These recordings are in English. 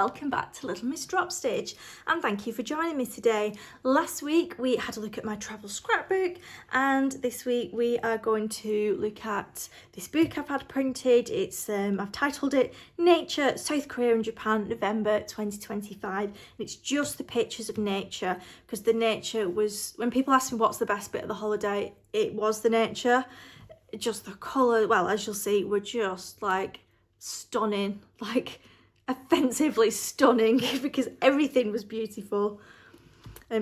welcome back to Little Miss Dropstitch, and thank you for joining me today. Last week we had a look at my travel scrapbook, and this week we are going to look at this book I've had printed. It's I've titled it Nature, South Korea and Japan, November 2025. And it's just the pictures of nature, because the nature was, when people ask me what's the best bit of the holiday, it was the nature. Just the colour, well, as you'll see, were just like stunning, like offensively stunning, because everything was beautiful.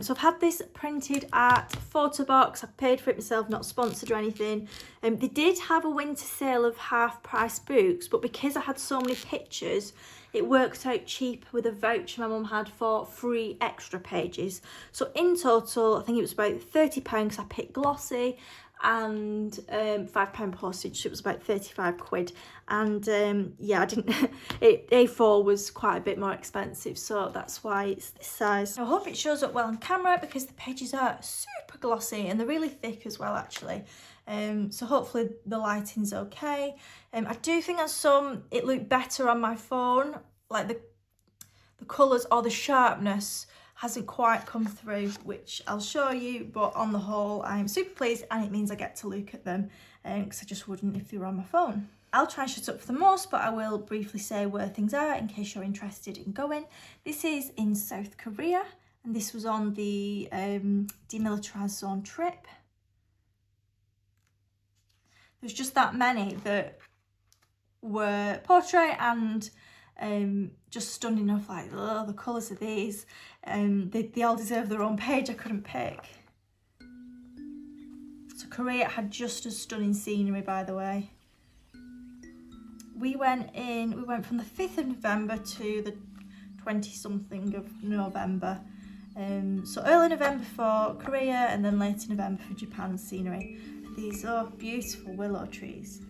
So I've had this printed at Photobox. I've paid for it myself, not sponsored or anything. They did have a winter sale of half price books, but because I had so many pictures, it worked out cheap with a voucher my mum had for 3 extra pages. So in total, I think it was about £30 because I picked glossy, and £5 postage, so it was about 35 quid. And yeah, I didn't A4 was quite a bit more expensive, so that's why it's this size. I hope it shows up well on camera, because the pages are super glossy and they're really thick as well, actually. So hopefully the lighting's okay. I do think on some it looked better on my phone, like the colours or the sharpness hasn't quite come through, which I'll show you, but on the whole I'm super pleased, and it means I get to look at them, because I just wouldn't if they were on my phone. I'll try and shut up for the most, but I will briefly say where things are in case you're interested in going. This is in South Korea, and this was on the demilitarised zone trip. There's just that many that were portrait and just stunning enough, like, oh, the colours of these. They all deserve their own page. I couldn't pick. So Korea had just as stunning scenery, by the way. We went from the 5th of November to the 20-something of November. So early November for Korea, and then later November for Japan scenery. These are beautiful willow trees.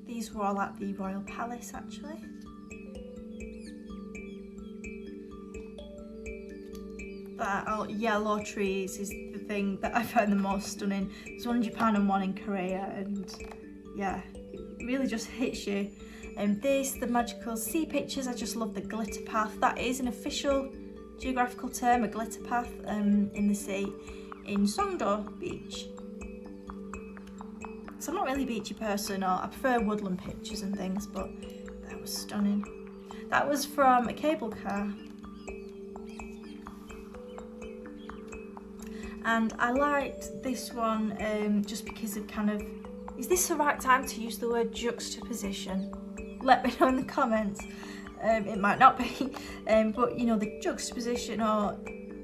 These were all at the Royal Palace, actually. That yellow trees is the thing that I found the most stunning. There's one in Japan and one in Korea, and yeah, it really just hits you. The magical sea pictures, I just love the glitter path. That is an official geographical term, a glitter path in the sea in Songdo Beach. So I'm not really a beachy person, or I prefer woodland pictures and things, but that was stunning. That was from a cable car. And I liked this one just because of kind of, is this the right time to use the word juxtaposition? Let me know in the comments. It might not be, but you know, the juxtaposition, or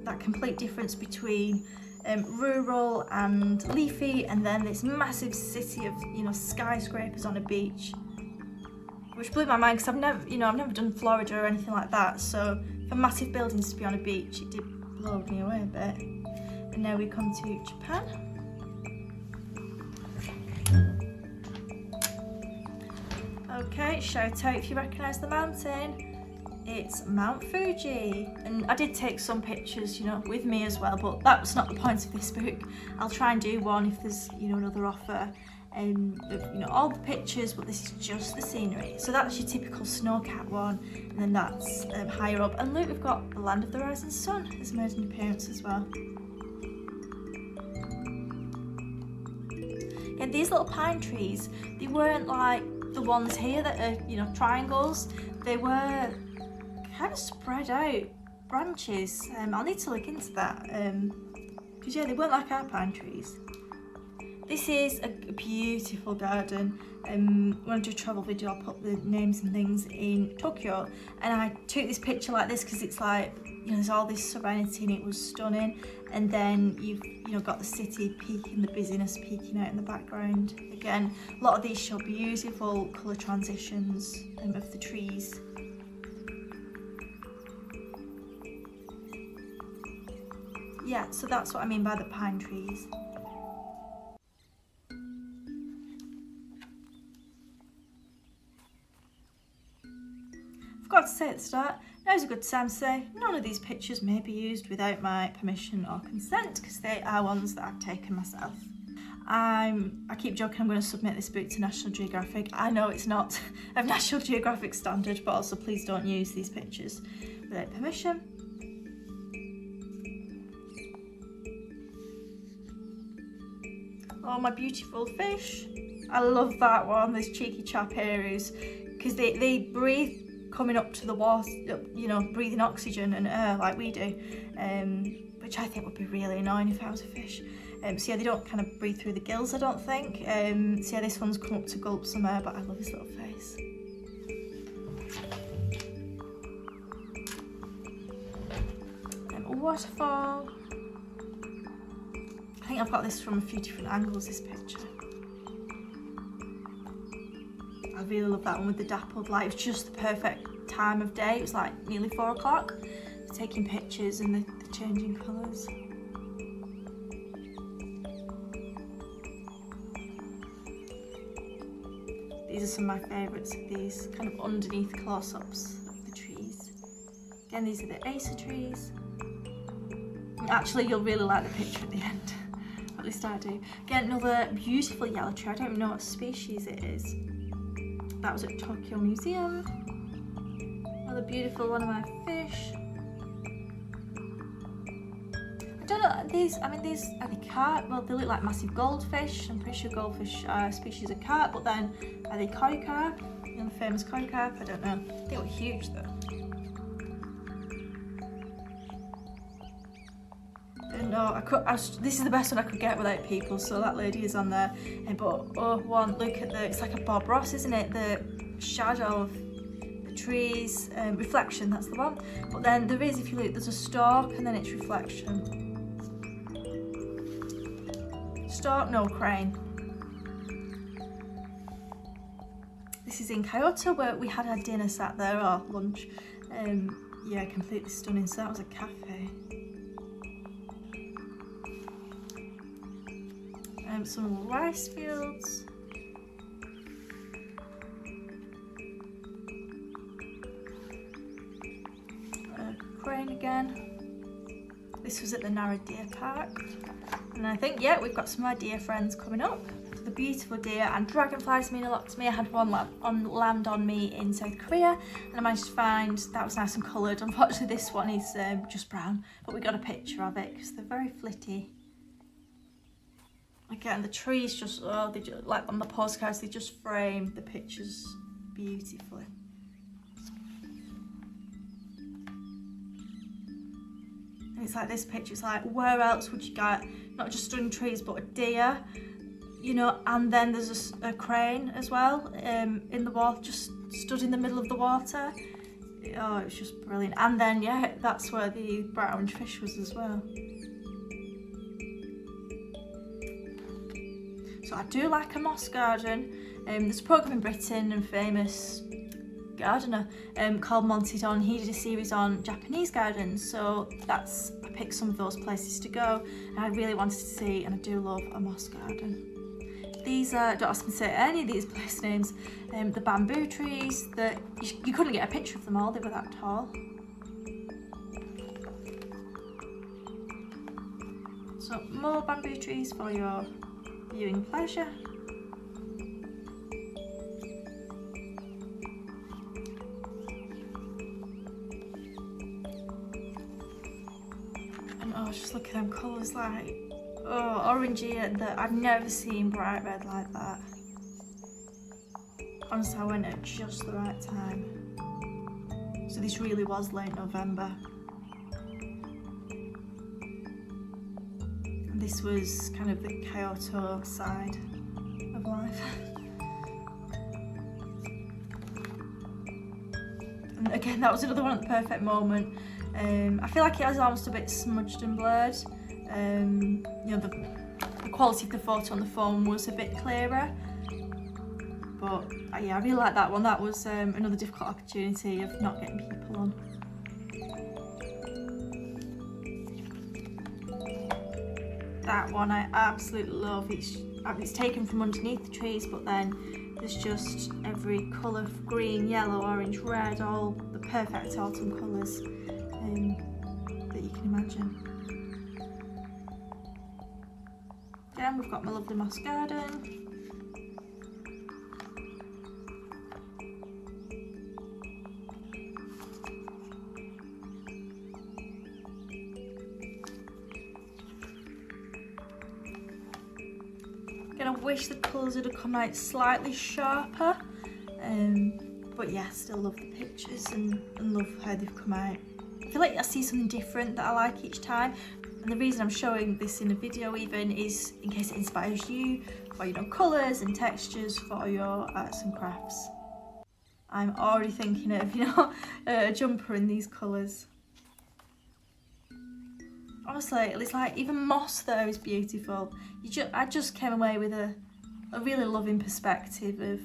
that complete difference between rural and leafy, and then this massive city of, you know, skyscrapers on a beach, which blew my mind, because I've never done Florida or anything like that. So for massive buildings to be on a beach, it did blow me away a bit. And now we come to Japan. Okay, shout out if you recognise the mountain. It's Mount Fuji, and I did take some pictures, you know, with me as well, but that's not the point of this book. I'll try and do one if there's, you know, another offer, of, you know, all the pictures, but this is just the scenery. So that's your typical snow-capped one, and then that's higher up. And look, we've got the Land of the Rising Sun has made an appearance as well. Yeah, these little pine trees, they weren't like the ones here that are, you know, triangles. They were kind of spread out branches. I'll need to look into that, because yeah, they weren't like our pine trees. This is a beautiful garden. When I do a travel video, I'll put the names and things in Tokyo, and I took this picture like this because it's like, you know, there's all this serenity and it was stunning, and then you've, you know, got the city peaking, the busyness peeking out in the background. Again, a lot of these show beautiful colour transitions of the trees. Yeah, so that's what I mean by the pine trees. Forgot to say at the start, now's a good time to say none of these pictures may be used without my permission or consent, because they are ones that I've taken myself. I keep joking I'm going to submit this book to National Geographic. I know it's not of National Geographic standard, but also please don't use these pictures without permission. Oh, my beautiful fish. I love that one, this cheeky chap here, because they breathe coming up to the water, you know, breathing oxygen and air like we do, which I think would be really annoying if I was a fish. So yeah, they don't kind of breathe through the gills, I don't think. So yeah, this one's come up to gulp some air, but I love his little face. A waterfall. I think I've got this from a few different angles, this picture. I really love that one with the dappled light. It was just the perfect time of day. It was like nearly 4 o'clock for taking pictures and the changing colours. These are some of my favourites of these kind of underneath close-ups of the trees. Again, these are the Acer trees. Actually, you'll really like the picture at the end. At least I do. Again, another beautiful yellow tree. I don't even know what species it is. That was at Tokyo Museum. Another beautiful one of my fish. I don't know, these are they carp? Well, they look like massive goldfish. I'm pretty sure goldfish are a species of carp, but then are they koi carp? You know, the famous koi carp? I don't know. They were huge though. No, this is the best one I could get without people, so that lady is on there. But oh, look at it's like a Bob Ross, isn't it? The shadow of the trees, reflection, that's the one. But then there is, if you look, there's a stalk and then it's reflection. Stalk, no, crane. This is in Kyoto where we had our dinner sat there, or lunch. Yeah, completely stunning. So that was a cafe. Some rice fields. Crane again. This was at the Narrow Deer Park. And I think, yeah, we've got some of our deer friends coming up. The beautiful deer, and dragonflies mean a lot to me. I had one land on me in South Korea, and I managed to find that was nice and coloured. Unfortunately, this one is just brown, but we got a picture of it because they're very flitty. Again, the trees just, like on the postcards, they just frame the pictures beautifully. And it's like this picture, it's like, where else would you get not just stunning trees, but a deer, you know, and then there's a crane as well, in the water, just stood in the middle of the water. Oh, it was just brilliant. And then, yeah, that's where the bright orange fish was as well. So I do like a moss garden. There's a programme in Britain and famous gardener called Monty Don. He did a series on Japanese gardens, so I picked some of those places to go, and I really wanted to see, and I do love a moss garden. These are, don't ask me to say any of these place names, the bamboo trees that you couldn't get a picture of them all, they were that tall. So more bamboo trees for your viewing pleasure. And oh, just look at them colours, like, oh, orangey, and I've never seen bright red like that. Honestly, I went at just the right time. So this really was late November. This was kind of the Kyoto side of life. And again, that was another one at the perfect moment. I feel like it was almost a bit smudged and blurred. You know, the quality of the photo on the phone was a bit clearer. But yeah, I really like that one. That was another difficult opportunity of not getting people on. That one I absolutely love. It's taken from underneath the trees, but then there's just every colour of green, yellow, orange, red, all the perfect autumn colours that you can imagine. Yeah, again, we've got my lovely moss garden. Again, I wish the colours would have come out slightly sharper, but yeah, still love the pictures and love how they've come out. I feel like I see something different that I like each time, and the reason I'm showing this in a video even is in case it inspires you for, you know, colours and textures for your arts and crafts. I'm already thinking of, you know, a jumper in these colours. Honestly, it's like even moss there is beautiful. I just came away with a really loving perspective of,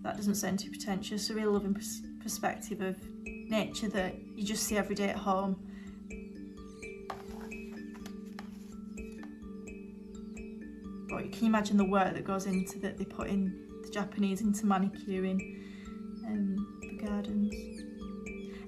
that doesn't sound too pretentious, a really loving perspective of nature that you just see every day at home. But can you imagine the work that goes into that they put in, the Japanese, into manicuring the gardens.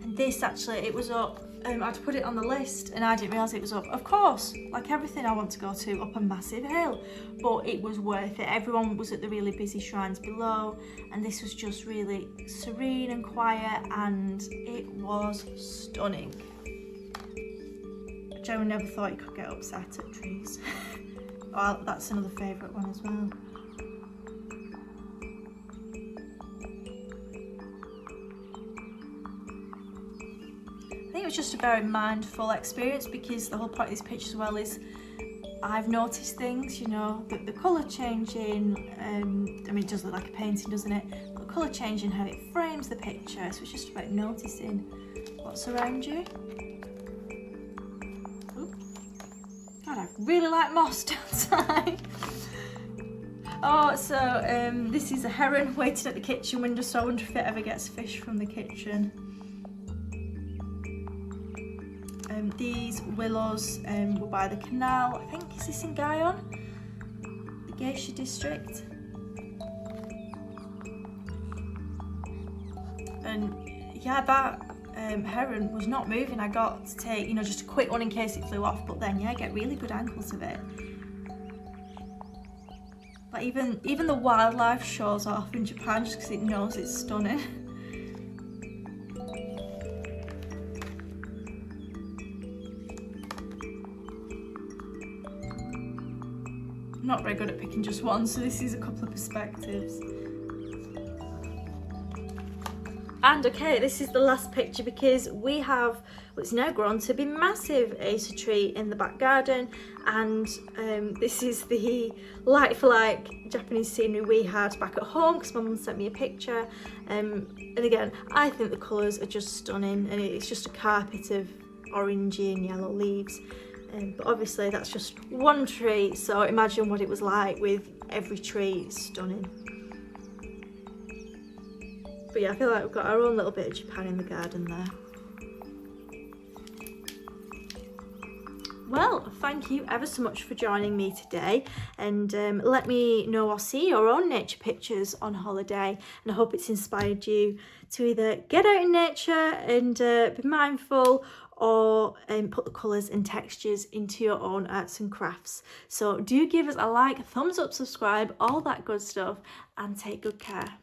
And this actually, it was up, I'd put it on the list and I didn't realise it was up. Of course, like everything I want to go to, up a massive hill, but it was worth it. Everyone was at the really busy shrines below, and this was just really serene and quiet, and it was stunning. Joe never thought you could get upset at trees. Oh, that's another favourite one as well. I think it was just a very mindful experience, because the whole point of this picture as well is I've noticed things, you know, the colour changing, I mean it does look like a painting, doesn't it? But the colour changing, how it frames the picture, so it's just about noticing what's around you. Ooh. God, I really like moss, don't I? Oh, so this is a heron waiting at the kitchen window, so I wonder if it ever gets fish from the kitchen. These willows were by the canal. I think, is this in Guyon? The Geisha district. And yeah, that heron was not moving. I got to take, you know, just a quick one in case it flew off, but then yeah, I get really good angles of it. But even the wildlife shows off in Japan just because it knows it's stunning. I'm not very good at picking just one, so this is a couple of perspectives. And okay, this is the last picture because we have what's now grown to be massive Acer tree in the back garden, and this is the like for like Japanese scenery we had back at home because my mum sent me a picture. And again, I think the colours are just stunning, and it's just a carpet of orangey and yellow leaves. But obviously that's just one tree, so imagine what it was like with every tree. Stunning. But yeah, I feel like we've got our own little bit of Japan in the garden there. Well, thank you ever so much for joining me today, and let me know or see your own nature pictures on holiday, and I hope it's inspired you to either get out in nature and be mindful, or put the colours and textures into your own arts and crafts. So do give us a like, thumbs up, subscribe, all that good stuff, and take good care.